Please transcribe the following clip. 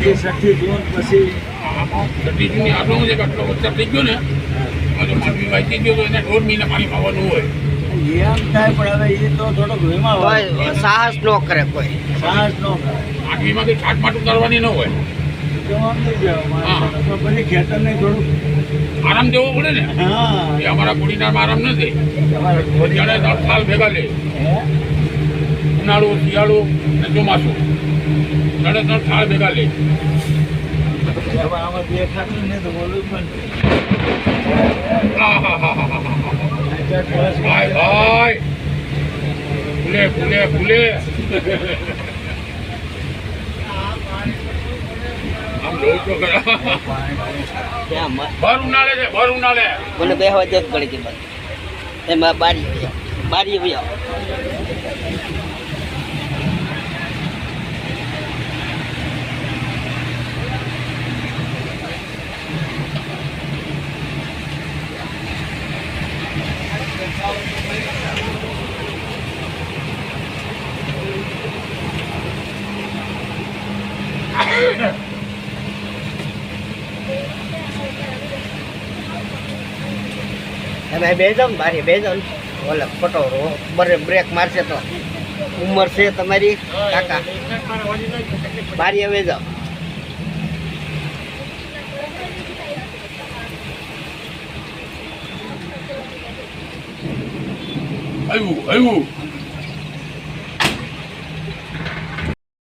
6 જૂન પછી 6 જૂનની આટલો છે કે આટલો વરસાદ થઈ ગયો ને આ તો માંડવી વાંચી ગયો તો એને 1.5 મહિના પાણી પાવાનું હોય એમ થાય પણ હવે એ તો થોડોક વીમા કોઈ સાહસ ન કરે કોઈ. સાહસ ન કરે માંડવીમાંથી છાટ કરવાની ન હોય જવાબ નહીં દેવા માણસોને. તો પછી ખેતરને થોડુંક આરામ દેવો પડે ને હા એ અમારા કુડીનારમાં આરામ નથી તમારે થોડી જાણે 3 સાલ ભેગા લે ઉનાળુ શિયાળુ અને ચોમાસું 3 સાલ ભેગા લે હવે આમાં દેખાતું નહીં તો બોલવું પણ ભાઈ ભાઈ ફૂલે ફૂલે ફૂલે આમ જોઉં તો ખરા ભર ઉનાળે છે ભર ઉનાળે મને બેહવા દે પડી ગઈ બસ એમાં બારી વ્યો તમે બે જાવ ને બારી બે જાવ ને ઓલા ફોટો બ્રેક મારશે તો ઉંમર છે તમારી કાકા બારી હવે જાઓ આવ્યું